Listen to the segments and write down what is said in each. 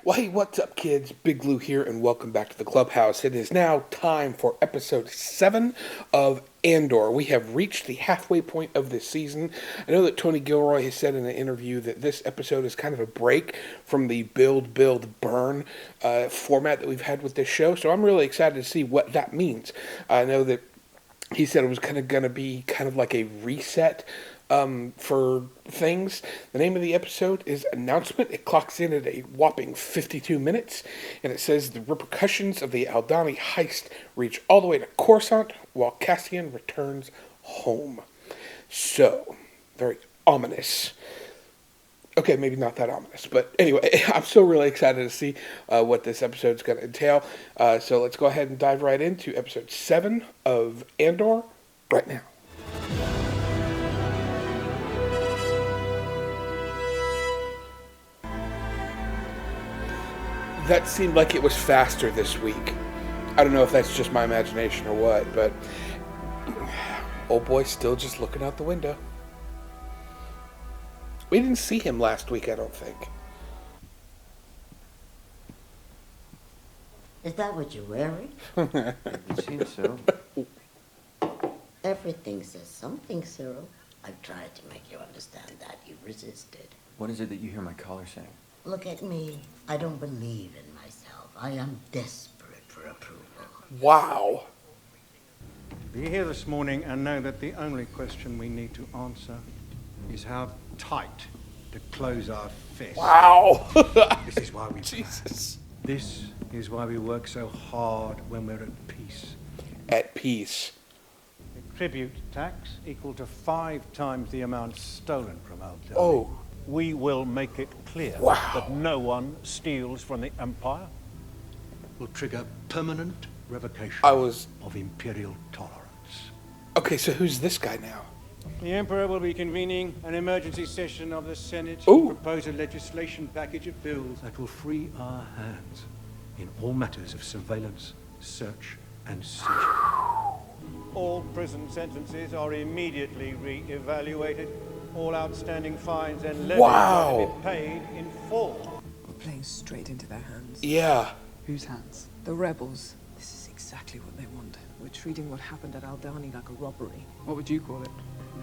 Well, hey, what's up, kids? Big Lou here, and welcome back to the Clubhouse. It is now time for episode 7 of Andor. We have reached the halfway point of this season. I know that Tony Gilroy has said in an interview that this episode is kind of a break from the build, burn format that we've had with this show, so I'm really excited to see what that means. I know that he said it was kind of going to be kind of like a reset for things. The name of the episode is Announcement. It clocks in at a whopping 52 minutes, and it says the repercussions of the Aldhani heist reach all the way to Coruscant while Cassian returns home. So, very ominous. Okay, maybe not that ominous, but anyway, I'm still really excited to see what this episode's going to entail. So let's go ahead and dive right into episode 7 of Andor right now. That seemed like it was faster this week. I don't know if that's just my imagination or what, but old boy's still just looking out the window. We didn't see him last week, I don't think. Is that what you're wearing? It seems so. Everything says something, Cyril. I've tried to make you understand that. You resisted. What is it that you hear my collar saying? Look at me. I don't believe in myself. I am desperate for approval. Wow. Be here this morning and know that the only question we need to answer is how tight to close our fists. Wow. This is why we Jesus. This is why we work so hard when we're at peace. At peace. A tribute tax equal to 5 times the amount stolen from Aldhani. Oh. We will make it clear that no one steals from the Empire. Will trigger permanent revocation of imperial tolerance. Okay, so who's this guy now? The Emperor will be convening an emergency session of the Senate Ooh. to propose a legislation package of bills that will free our hands in all matters of surveillance, search, and seizure. All prison sentences are immediately re-evaluated. All outstanding fines and levies will be paid in full. We're playing straight into their hands. Yeah. Whose hands? The rebels. This is exactly what they want. We're treating what happened at Aldhani like a robbery. What would you call it?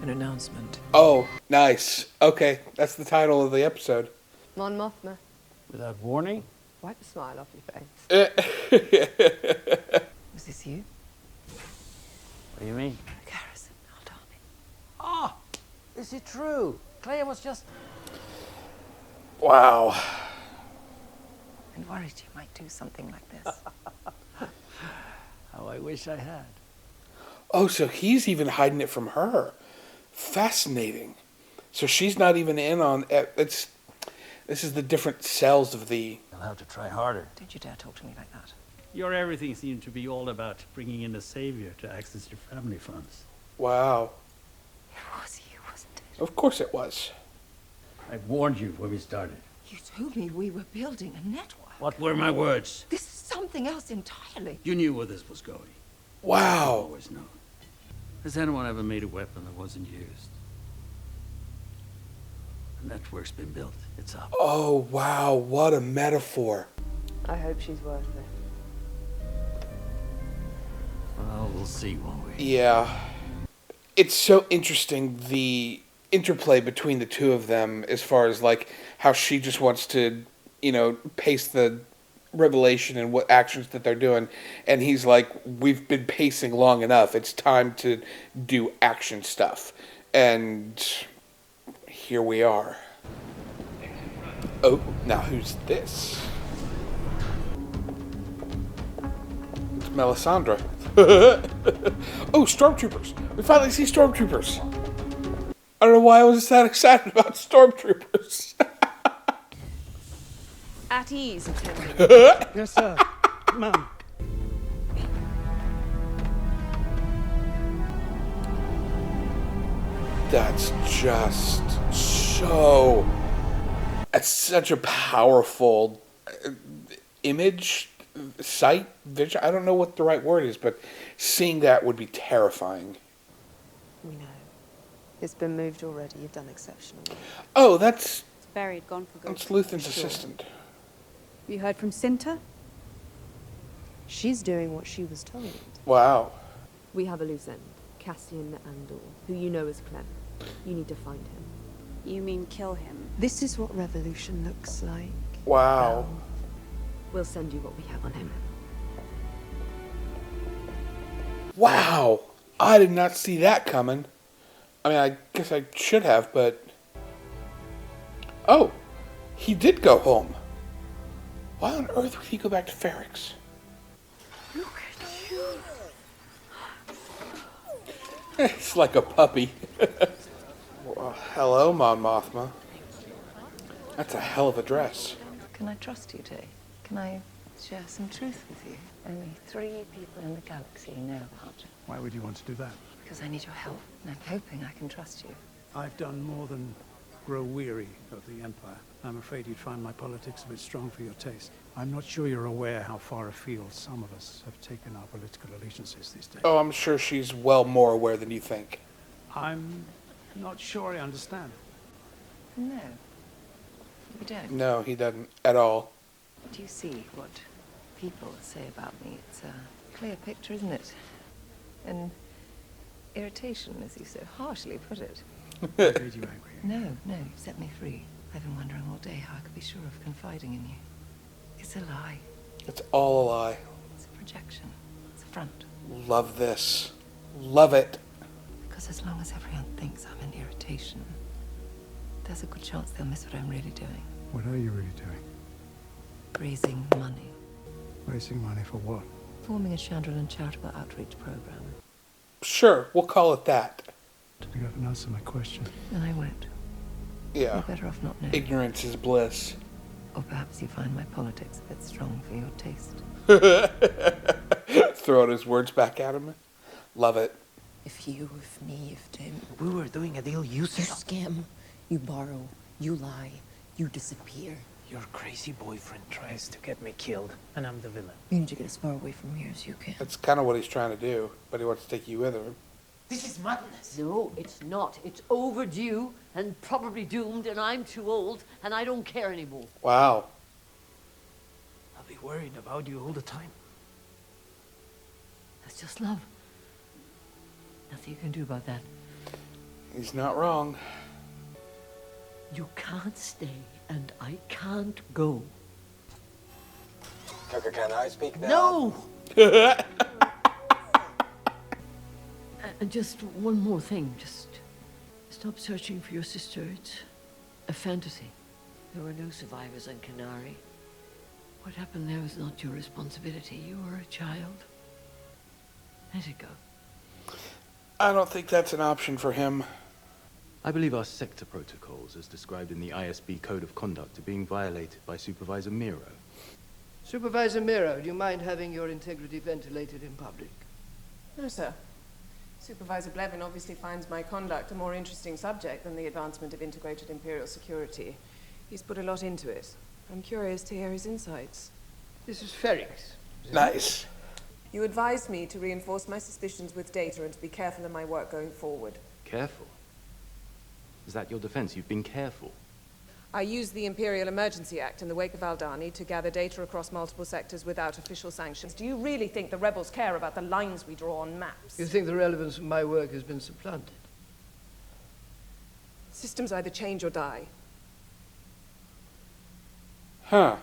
An announcement. Oh, nice. Okay, that's the title of the episode. Mon Mothma. Without warning? Wipe the smile off your face. Was this you? What do you mean? Garrison Aldhani. Ah! Is it true? Claire was just... Wow. I worried you might do something like this. How I wish I had. Oh, so he's even hiding it from her. Fascinating. So she's not even in on it. This is the different cells of the... You'll have to try harder. Don't you dare talk to me like that. Your everything seemed to be all about bringing in a savior to access your family funds. Wow. It was you, wasn't it? Of course it was. I warned you when we started. You told me we were building a network. What were my words? This is something else entirely. You knew where this was going. I've Wow. always known. Has anyone ever made a weapon that wasn't used? The network's been built. It's up. Oh, wow. What a metaphor. I hope she's worth it. Well, we'll see, won't we? Yeah. It's so interesting, the interplay between the two of them, as far as, like, how she just wants to, pace the revelation and what actions that they're doing. And he's like, we've been pacing long enough. It's time to do action stuff. And here we are. Oh, now who's this? It's Melisandre. Oh, stormtroopers. We finally see stormtroopers. I don't know why I was that excited about stormtroopers. At ease, attendant. Yes, sir. Ma'am. That's just so... It's such a powerful image, sight, vision. I don't know what the right word is, but seeing that would be terrifying. We know. It's been moved already. You've done exceptional work. Oh, that's It's buried, gone for good. Luthen's Sure. assistant. You heard from Cinta? She's doing what she was told. Wow. We have a loose end. Cassian Andor, who you know is Clem. You need to find him. You mean kill him? This is what revolution looks like. Wow. We'll send you what we have on him. Wow. I did not see that coming. I mean, I guess I should have, but... Oh, he did go home. Why on earth would he go back to Ferrix? Look at you. It's like a puppy. Well, hello, Mon Mothma. That's a hell of a dress. Can I trust you, Jay? Can I share some truth with you? Only 3 people in the galaxy know about you. Why would you want to do that? Because I need your help, and I'm hoping I can trust you. I've done more than grow weary of the Empire. I'm afraid you'd find my politics a bit strong for your taste. I'm not sure you're aware how far afield some of us have taken our political allegiances these days. Oh, I'm sure she's well more aware than you think. I'm not sure I understand. No. You don't? No, he doesn't at all. Do you see what people say about me? It's a clear picture, isn't it? An irritation, as you so harshly put it. What made you angry? No, you set me free. I've been wondering all day how I could be sure of confiding in you. It's a lie. It's all a lie. It's a projection. It's a front. Love this. Love it. Because as long as everyone thinks I'm an irritation, there's a good chance they'll miss what I'm really doing. What are you really doing? Raising money. Raising money for what? Forming a Chandrilan charitable outreach program. Sure, we'll call it that. You haven't answered my question. And I won't. Yeah. You're better off not knowing. Ignorance is bliss. Or perhaps you find my politics a bit strong for your taste. Throwing his words back at him. Love it. If you, if me, if Tim... We were doing a deal, you You said... scam, you borrow, you lie, you disappear. Your crazy boyfriend tries to get me killed, and I'm the villain. You need to get as far away from here as you can. That's kind of what he's trying to do, but he wants to take you with him. This is madness. No, it's not. It's overdue and probably doomed, and I'm too old, and I don't care anymore. Wow. I'll be worried about you all the time. That's just love. Nothing you can do about that. He's not wrong. You can't stay, and I can't go. Can I speak now? No! And just one more thing. Just stop searching for your sister. It's a fantasy. There were no survivors on Canary. What happened there was not your responsibility. You were a child. Let it go. I don't think that's an option for him. I believe our sector protocols, as described in the ISB Code of Conduct, are being violated by Supervisor Miro. Supervisor Miro, do you mind having your integrity ventilated in public? No, sir. Supervisor Blevin obviously finds my conduct a more interesting subject than the advancement of integrated imperial security. He's put a lot into it. I'm curious to hear his insights. This is Ferrix. Nice. You advised me to reinforce my suspicions with data and to be careful in my work going forward. Careful? Is that your defense? You've been careful. I used the Imperial Emergency Act in the wake of Aldani to gather data across multiple sectors without official sanctions. Do you really think the rebels care about the lines we draw on maps? You think the relevance of my work has been supplanted? Systems either change or die. Huh.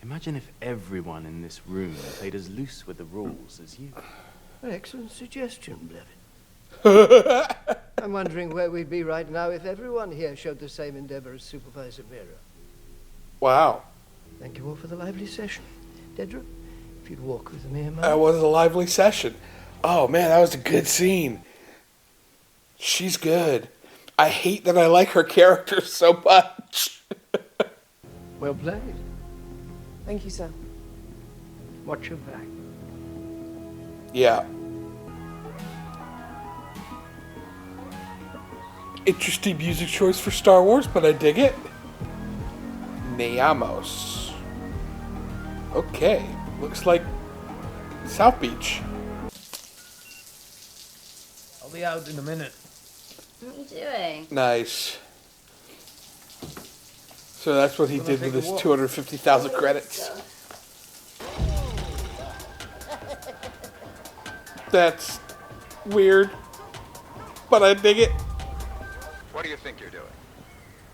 Imagine if everyone in this room played as loose with the rules as you. An excellent suggestion, Blevin. I'm wondering where we'd be right now if everyone here showed the same endeavor as Supervisor Miro. Wow. Thank you all for the lively session. Dedra, if you'd walk with me a moment. That was a lively session. Oh man, that was a good scene. She's good. I hate that I like her character so much. Well played. Thank you, sir. Watch your back. Yeah. Interesting music choice for Star Wars, but I dig it. Neamos. Okay, looks like South Beach. I'll be out in a minute. What are you doing? Nice. So that's what he did with his 250,000 credits. That's weird, but I dig it. What do you think you're doing?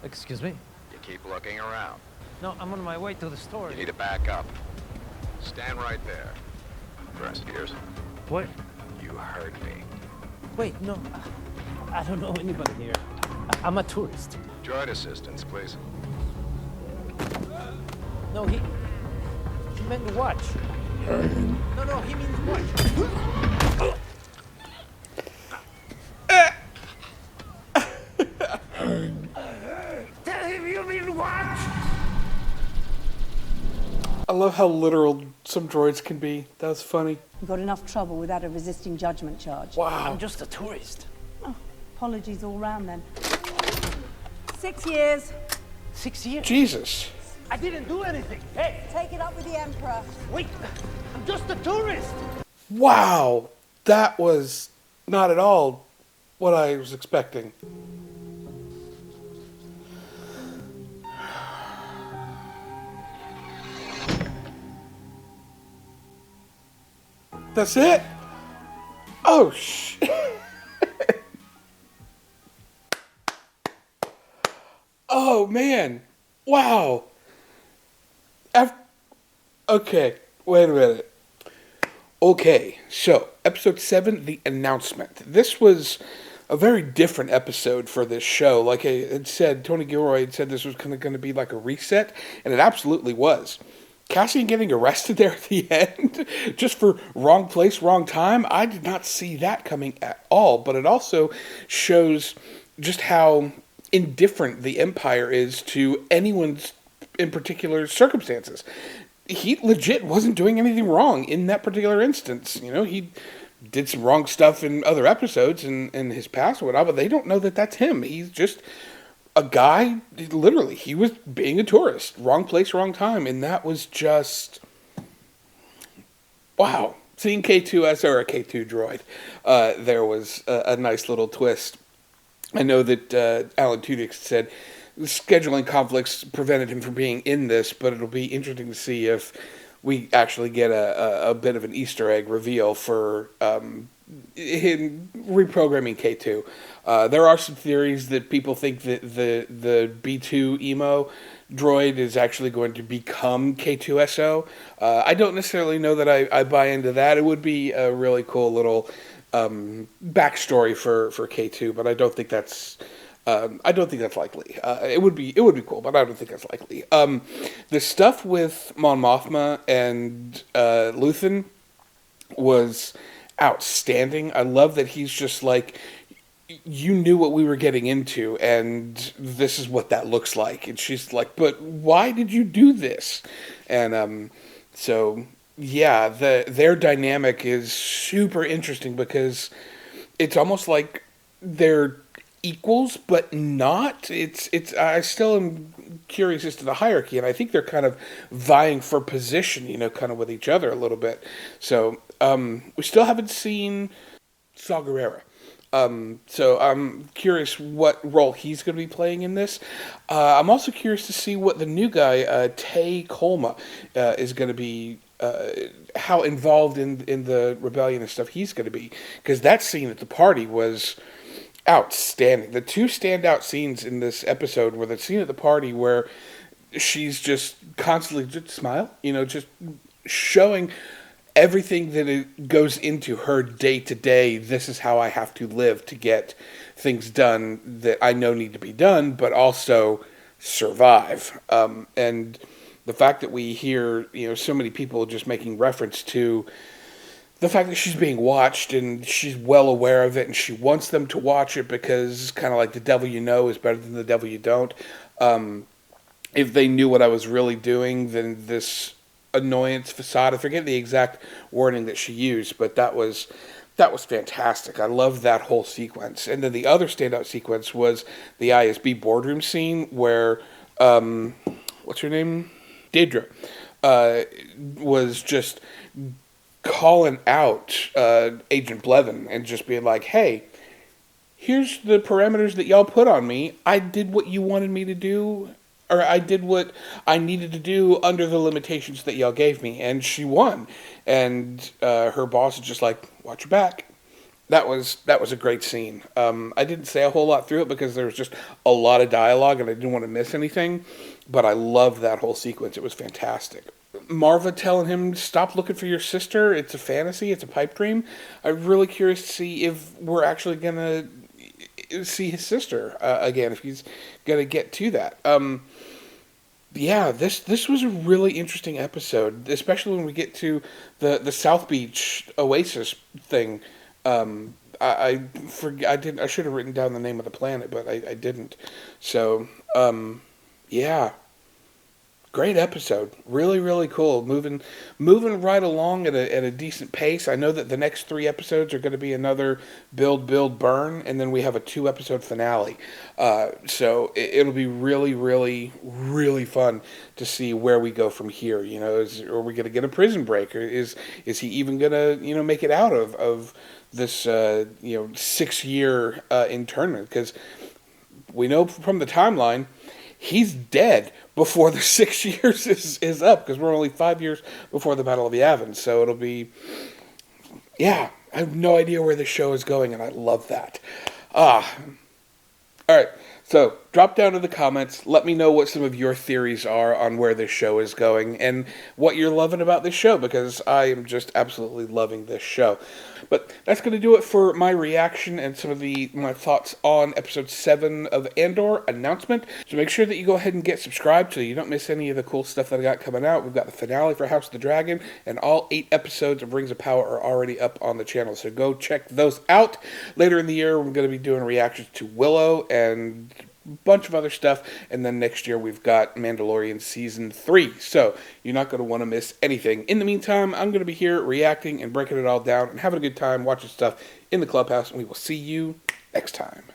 Excuse me? You keep looking around. No, I'm on my way to the store. You need to back up. Stand right there. Press ears. What? You heard me. Wait, no. I don't know anybody here. I'm a tourist. Droid assistance, please. No, he meant watch. No, he means watch. Tell him you mean watch. I love how literal some droids can be. That was funny. You got enough trouble without a resisting judgment charge. Wow. I'm just a tourist. Oh, apologies all round then. 6 years. 6 years? Jesus. I didn't do anything. Hey, Take it up with the Emperor. wait. I'm just a tourist. Wow. That was not at all what I was expecting. That's it? Oh, shit. Oh, man. Wow. Okay, wait a minute. Okay, so episode 7, The Announcement. This was a very different episode for this show. Like I had said, Tony Gilroy had said this was going to be like a reset, and it absolutely was. Cassian getting arrested there at the end, just for wrong place, wrong time, I did not see that coming at all. But it also shows just how indifferent the Empire is to anyone's in particular circumstances. He legit wasn't doing anything wrong in that particular instance. You know, he did some wrong stuff in other episodes in his past or whatever, but they don't know that that's him. He's just a guy, literally, he was being a tourist. Wrong place, wrong time. And that was just, wow. Seeing K2S or a K2 droid, there was a nice little twist. I know that Alan Tudyk said scheduling conflicts prevented him from being in this, but it'll be interesting to see if we actually get a bit of an Easter egg reveal for him reprogramming K2. There are some theories that people think that the B2 emo droid is actually going to become K2SO. I don't necessarily know that I buy into that. It would be a really cool little backstory for K2, but I don't think that's likely. It would be cool, but I don't think that's likely. The stuff with Mon Mothma and Luthen was outstanding. I love that he's just like, you knew what we were getting into, and this is what that looks like. And she's like, but why did you do this? And so yeah, their dynamic is super interesting because it's almost like they're equals, but not. It's. I still am curious as to the hierarchy, and I think they're kind of vying for position, you know, kind of with each other a little bit. So we still haven't seen Saw Gerrera. So I'm curious what role he's going to be playing in this. I'm also curious to see what the new guy, Tay Kolma, is going to be, how involved in the rebellion and stuff he's going to be. Because that scene at the party was outstanding. The two standout scenes in this episode were the scene at the party where she's just constantly just smile, you know, just showing everything that it goes into her day to day. This is how I have to live to get things done that I know need to be done, but also survive. And the fact that we hear, you know, so many people just making reference to the fact that she's being watched and she's well aware of it and she wants them to watch it because kind of like the devil you know is better than the devil you don't. If they knew what I was really doing, then this annoyance facade, I forget the exact wording that she used, but that was fantastic. I love that whole sequence. And then the other standout sequence was the ISB boardroom scene where, what's her name? Daedra, was just calling out Agent Blevin and just being like, hey, here's the parameters that y'all put on me. I did what you wanted me to do, or I did what I needed to do under the limitations that y'all gave me, and she won. And her boss is just like, watch your back. That was a great scene. I didn't say a whole lot through it because there was just a lot of dialogue and I didn't want to miss anything, but I loved that whole sequence. It was fantastic. Marva telling him, stop looking for your sister. It's a fantasy. It's a pipe dream. I'm really curious to see if we're actually going to see his sister again, if he's going to get to that. Yeah, this was a really interesting episode, especially when we get to the South Beach Oasis thing. I should have written down the name of the planet, but I didn't. So, yeah. Great episode. Really, really cool. Moving right along at a decent pace. I know that the next 3 episodes are going to be another build, burn, and then we have a 2-episode finale. So it'll be really, really, really fun to see where we go from here. You know, are we going to get a prison break, or is he even going to make it out of this 6-year internment? Because we know from the timeline he's dead before the 6 years is up, because we're only 5 years before the Battle of Yavin. So it'll be, yeah, I have no idea where the show is going, and I love that. All right, so drop down in the comments. Let me know what some of your theories are on where this show is going and what you're loving about this show, because I am just absolutely loving this show. But that's going to do it for my reaction and some of my thoughts on episode 7 of Andor announcement. So make sure that you go ahead and get subscribed so you don't miss any of the cool stuff that I got coming out. We've got the finale for House of the Dragon, and all 8 episodes of Rings of Power are already up on the channel. So go check those out. Later in the year, we're going to be doing reactions to Willow and bunch of other stuff, and then next year we've got Mandalorian Season 3, so you're not going to want to miss anything. In the meantime, I'm going to be here reacting and breaking it all down and having a good time watching stuff in the Clubhouse, and we will see you next time.